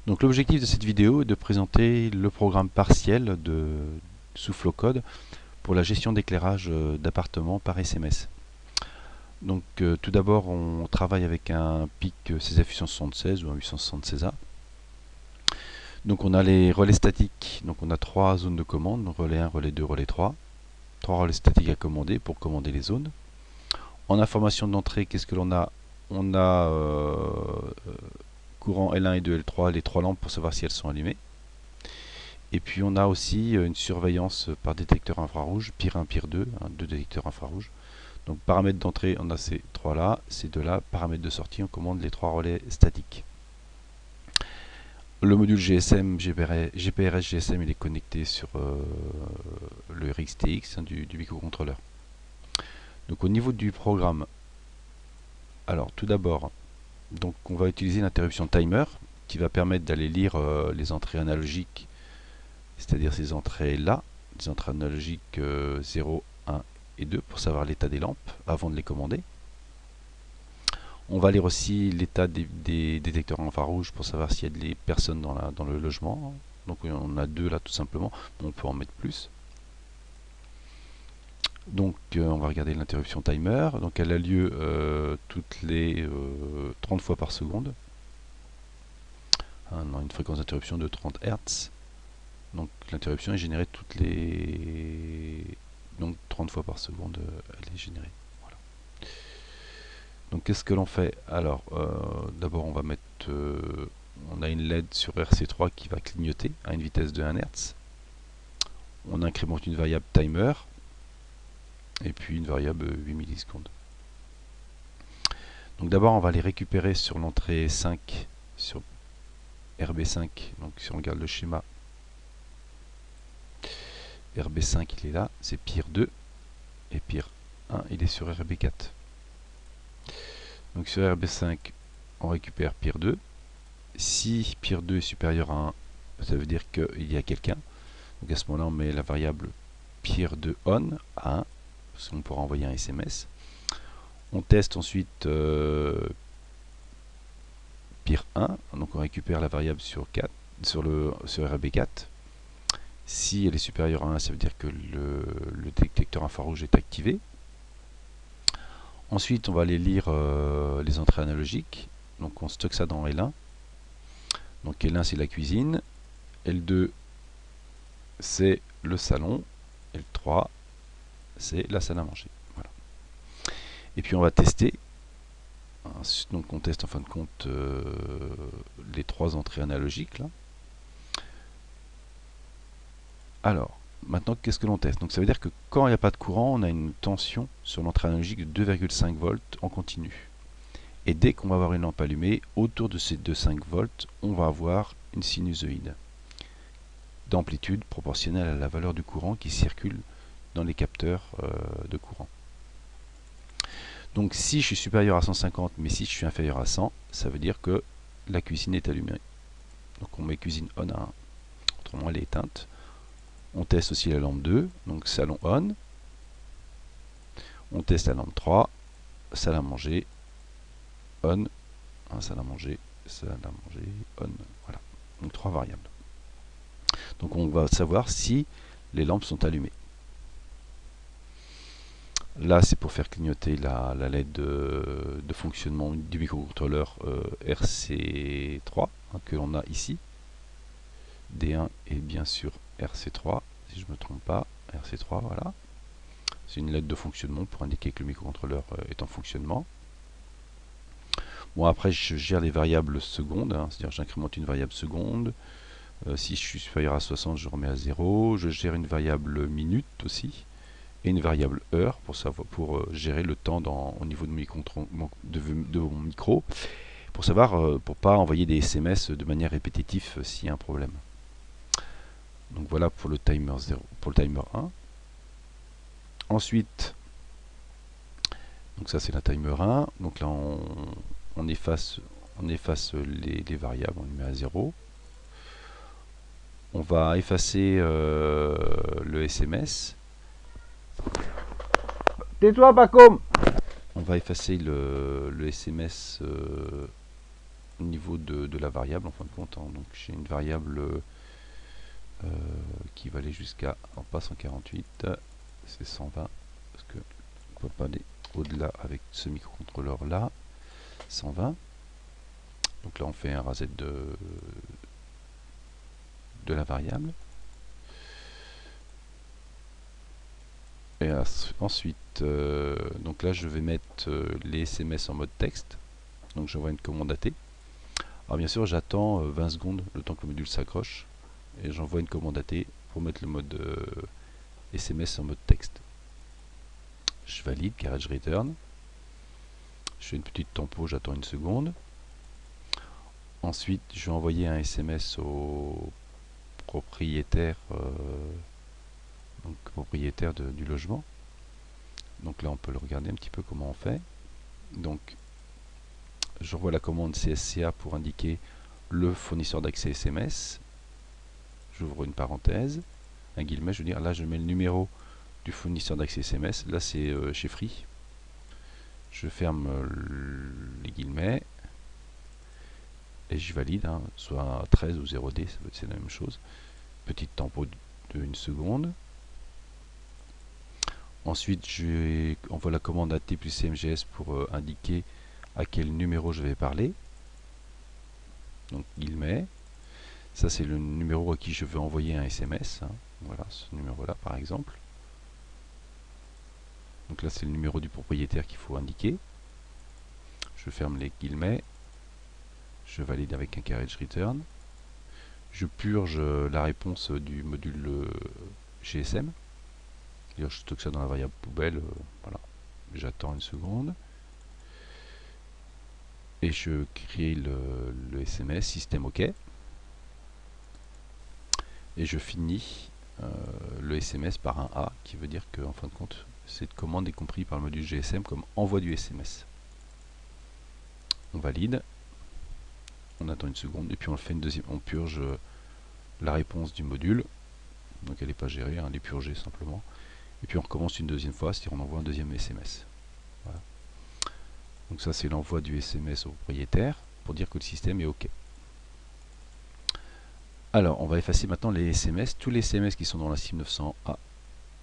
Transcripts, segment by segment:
Donc l'objectif de cette vidéo est de présenter le programme partiel sous Flowcode pour la gestion d'éclairage d'appartements par SMS. Donc tout d'abord on travaille avec un PIC CZF 876 ou un 876A. Donc on a les relais statiques, donc on a 3 zones de commande, donc relais 1, relais 2, relais 3. 3 relais statiques à commander pour commander les zones. En information d'entrée, qu'est-ce que l'on a? On a courant L1 et 2, L3, les 3 lampes pour savoir si elles sont allumées. Et puis on a aussi une surveillance par détecteur infrarouge, PIR 1, PIR 2, deux détecteurs infrarouges. Donc paramètres d'entrée, on a ces 3 là, ces 2 là. Paramètres de sortie, on commande les 3 relais statiques. Le module GSM, GPRS GSM, il est connecté sur le RxTX du microcontrôleur. Donc au niveau du programme, alors tout d'abord, donc on va utiliser l'interruption timer qui va permettre d'aller lire les entrées analogiques, c'est-à-dire ces entrées là, des entrées analogiques 0, 1 et 2 pour savoir l'état des lampes avant de les commander. On va lire aussi l'état des détecteurs infrarouges pour savoir s'il y a des personnes dans le logement. Donc on a 2 là tout simplement, on peut en mettre plus. Donc on va regarder l'interruption timer, donc elle a lieu toutes les 30 fois par seconde. On a une fréquence d'interruption de 30 Hz. Donc l'interruption est générée toutes les... Donc 30 fois par seconde, elle est générée. Voilà. Donc qu'est-ce que l'on fait? Alors d'abord on va mettre... on a une LED sur RC3 qui va clignoter à une vitesse de 1 Hz. On incrémente une variable timer. Et puis une variable 8 millisecondes. Donc d'abord on va les récupérer sur l'entrée 5, sur RB5, donc si on regarde le schéma, RB5 il est là, c'est PIR 2, et PIR 1 il est sur RB4. Donc sur RB5 on récupère PIR 2, si PIR 2 est supérieur à 1, ça veut dire qu'il y a quelqu'un, donc à ce moment là on met la variable PIR 2 on à 1, parce qu'on pourra envoyer un SMS. On teste ensuite PIR 1, donc on récupère la variable sur RB4. Si elle est supérieure à 1, ça veut dire que le détecteur infrarouge est activé. Ensuite, on va aller lire les entrées analogiques. Donc on stocke ça dans L1. Donc L1 c'est la cuisine, L2 c'est le salon, L3 c'est la salle à manger. Voilà. Et puis on va tester. Donc on teste en fin de compte les 3 entrées analogiques là. Alors, maintenant qu'est-ce que l'on teste? Donc ça veut dire que quand il n'y a pas de courant, on a une tension sur l'entrée analogique de 2,5 volts en continu. Et dès qu'on va avoir une lampe allumée, autour de ces 2,5 volts, on va avoir une sinusoïde d'amplitude proportionnelle à la valeur du courant qui circule dans les capteurs de courant. Donc si je suis supérieur à 150, mais si je suis inférieur à 100, ça veut dire que la cuisine est allumée. Donc on met cuisine on à 1, autrement elle est éteinte. On teste aussi la lampe 2, donc salon on. On teste la lampe 3, salle à manger, on, salle à manger, on. Voilà, donc 3 variables. Donc on va savoir si les lampes sont allumées. Là, c'est pour faire clignoter la LED de fonctionnement du microcontrôleur RC3 que l'on a ici. D1 et bien sûr RC3, si je ne me trompe pas, RC3, voilà. C'est une LED de fonctionnement pour indiquer que le microcontrôleur est en fonctionnement. Bon, après, je gère les variables secondes, c'est-à-dire j'incrémente une variable seconde. Si je suis supérieur à 60, je remets à 0. Je gère une variable minute aussi. Et une variable heure pour gérer le temps au niveau de mon micro, pour savoir, pour pas envoyer des SMS de manière répétitive s'il y a un problème. Donc voilà pour le timer 0, pour le timer 1. Ensuite, donc ça c'est la timer 1. Donc là on efface les variables, on les met à 0. On va effacer le SMS. Tais-toi, Pacôme! On va effacer le SMS au niveau de la variable en fin de compte, hein. Donc j'ai une variable qui va aller jusqu'à, pas 148, c'est 120, parce que on peut pas aller au-delà avec ce microcontrôleur là. 120. Donc là on fait un reset de la variable. Et ensuite, donc là je vais mettre les SMS en mode texte. Donc j'envoie une commande AT. Alors bien sûr j'attends 20 secondes le temps que le module s'accroche. Et j'envoie une commande AT pour mettre le mode SMS en mode texte. Je valide, carriage return. Je fais une petite tempo, j'attends une seconde. Ensuite je vais envoyer un SMS au propriétaire, du logement. Donc là on peut le regarder un petit peu comment on fait. Donc j'envoie la commande CSCA pour indiquer le fournisseur d'accès SMS. J'ouvre une parenthèse, un guillemet, je veux dire, là je mets le numéro du fournisseur d'accès SMS, là c'est chez Free. Je ferme les guillemets et je valide, hein, soit 13 ou 0D, c'est la même chose. Petite tempo de 1 seconde. Ensuite, je envoie la commande AT plus CMGS pour indiquer à quel numéro je vais parler. Donc, guillemets. Ça, c'est le numéro à qui je veux envoyer un SMS. Hein. Voilà, ce numéro-là, par exemple. Donc là, c'est le numéro du propriétaire qu'il faut indiquer. Je ferme les guillemets. Je valide avec un carriage return. Je purge la réponse du module GSM. Je stocke ça dans la variable poubelle. Voilà. J'attends une seconde. Et je crée le SMS système OK. Et je finis le SMS par un A, qui veut dire que, en fin de compte, cette commande est comprise par le module GSM comme envoi du SMS. On valide. On attend une seconde et puis on fait une deuxième. On purge la réponse du module. Donc elle n'est pas gérée, hein, elle est purgée simplement. Et puis on recommence une deuxième fois, c'est-à-dire on envoie un deuxième SMS. Voilà. Donc ça c'est l'envoi du SMS au propriétaire pour dire que le système est OK. Alors on va effacer maintenant les SMS. Tous les SMS qui sont dans la SIM 900A,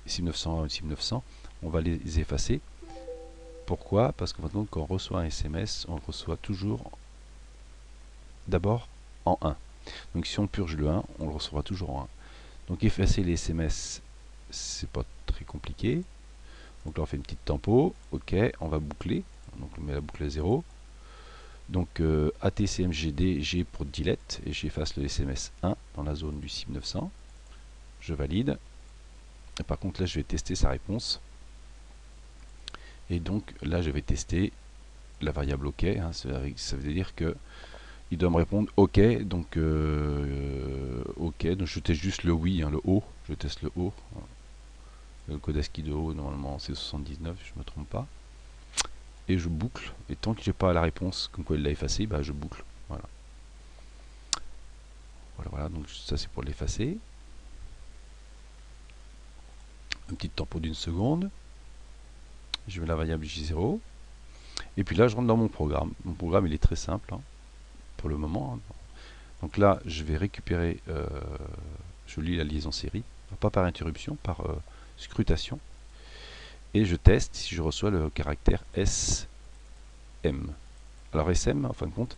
SIM 900A ou SIM 900, on va les effacer. Pourquoi? Parce que maintenant quand on reçoit un SMS, on le reçoit toujours d'abord en 1. Donc si on purge le 1, on le recevra toujours en 1. Donc effacer les SMS, c'est pas très compliqué. Donc là on fait une petite tempo, OK, on va boucler. Donc on met la boucle à 0. Donc ATCMGD, G pour delete, et j'efface le SMS 1 dans la zone du SIM 900. Je valide. Et par contre là je vais tester sa réponse. Et donc là je vais tester la variable OK. Hein, ça veut dire que il doit me répondre OK. Donc OK. Donc je teste juste le oui, hein, le O. Je teste le O. Le code ASCII de O normalement c'est 79, je ne me trompe pas. Et je boucle. Et tant que j'ai pas la réponse comme quoi il l'a effacé, bah je boucle. Voilà. Voilà. Donc ça c'est pour l'effacer. Un petit tempo d'une seconde. Je mets la variable J0. Et puis là je rentre dans mon programme. Mon programme il est très simple hein, pour le moment. Hein. Donc là je vais récupérer, je lis la liaison série, pas par interruption, par scrutation. Et je teste si je reçois le caractère SM. Alors SM, en fin de compte,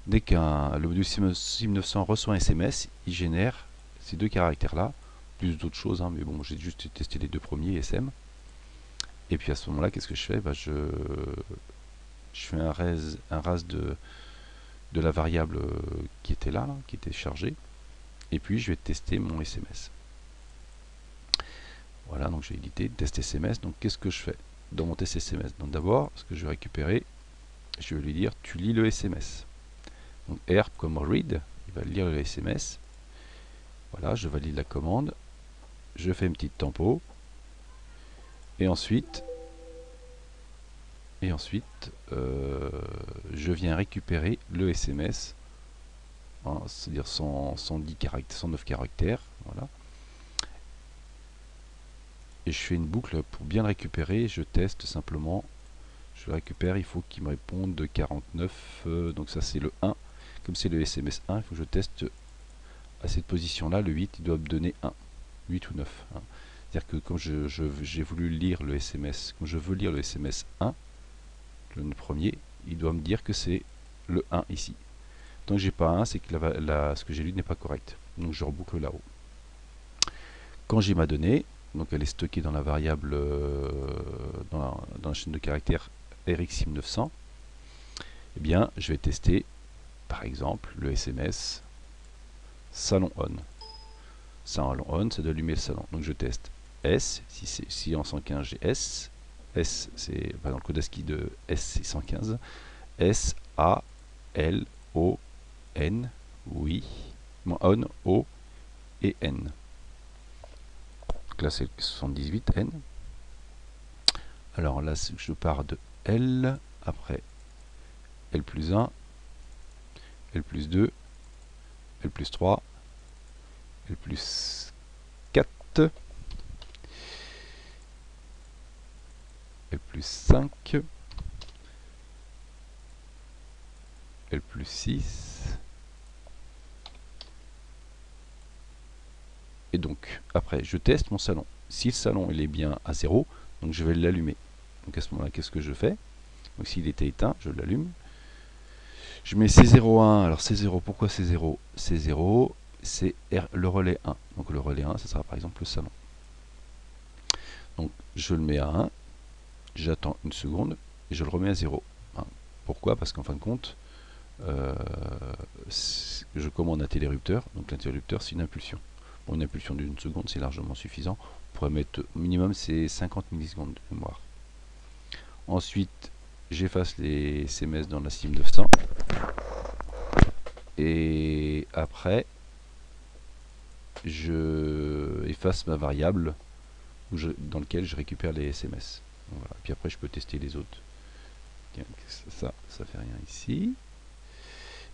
dès qu'un le module SIM 900 reçoit un SMS, il génère ces deux caractères-là, plus d'autres choses, hein, mais bon, j'ai juste testé les deux premiers SM. Et puis à ce moment-là, qu'est-ce que je fais? Bah, je fais un ras de la variable qui était là, qui était chargée, et puis je vais tester mon SMS. Voilà, donc j'ai édité test SMS. Donc qu'est-ce que je fais dans mon test SMS? Donc d'abord, ce que je vais récupérer, je vais lui dire tu lis le SMS. Donc R comme read, il va lire le SMS. Voilà, je valide la commande. Je fais une petite tempo. Et ensuite, je viens récupérer le SMS, hein, c'est-à-dire 110 caractères, 109 caractères. Voilà. Et je fais une boucle pour bien le récupérer. Je teste simplement. Je le récupère. Il faut qu'il me réponde de 49. Donc ça c'est le 1. comme c'est le SMS 1, il faut que je teste à cette position-là. Le 8, il doit me donner 1, 8 ou 9. Hein. C'est-à-dire que quand j'ai voulu lire le SMS, quand je veux lire le SMS 1, le premier, il doit me dire que c'est le 1 ici. Tant que j'ai pas 1, c'est que ce que j'ai lu n'est pas correct. Donc je reboucle là-haut. Quand j'ai ma donnée, donc elle est stockée dans la variable, dans la chaîne de caractères RxSim900, eh bien je vais tester par exemple le SMS salon on. Salon on, c'est d'allumer le salon. Donc je teste S, si en 115 j'ai S, S c'est dans le code ASCII de S c'est 115, S A L O N, oui, on, O et N. Donc là c'est 78 N. Alors là je pars de L, après L plus 1, L plus 2, L plus 3, L plus 4, L plus 5, L plus 6, et donc après je teste mon salon. Si le salon il est bien à 0, donc je vais l'allumer. Donc à ce moment-là, qu'est-ce que je fais? Donc s'il était éteint, je l'allume. Je mets C01, alors C0, pourquoi C0? C0, c'est le relais 1. Donc le relais 1, ce sera par exemple le salon. Donc je le mets à 1, j'attends une seconde, et je le remets à 0. Hein. Pourquoi? Parce qu'en fin de compte, je commande un interrupteur, donc l'interrupteur c'est une impulsion. Bon, une impulsion d'une seconde, c'est largement suffisant. On pourrait mettre au minimum, c'est 50 millisecondes de mémoire. Ensuite, j'efface les SMS dans la SIM900. Et après, je efface ma variable dans laquelle je récupère les SMS. Voilà. Puis après, je peux tester les autres. Ça fait rien ici.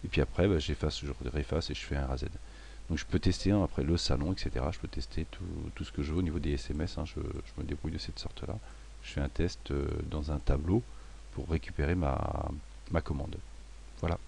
Et puis après, bah, je réefface et je fais un RZ. Donc je peux tester après le salon, etc. Je peux tester tout ce que je veux au niveau des SMS. Hein. Je me débrouille de cette sorte-là. Je fais un test dans un tableau pour récupérer ma commande. Voilà.